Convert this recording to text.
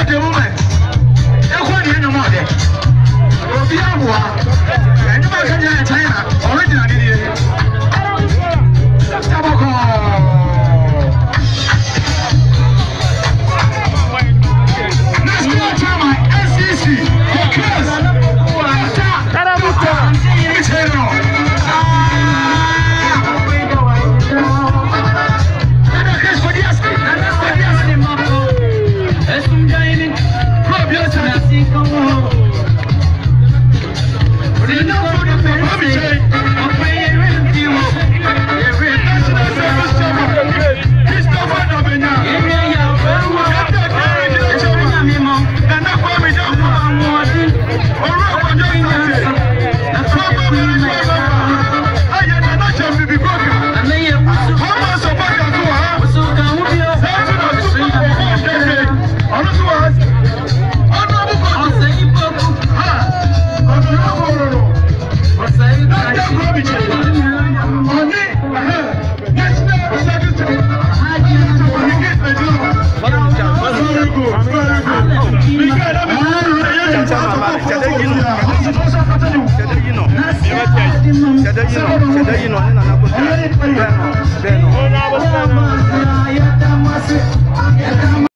the moment. Everybody no more there. Obiawa. And you can get China originally. Tabako. Let's go to my SEC. Because you know,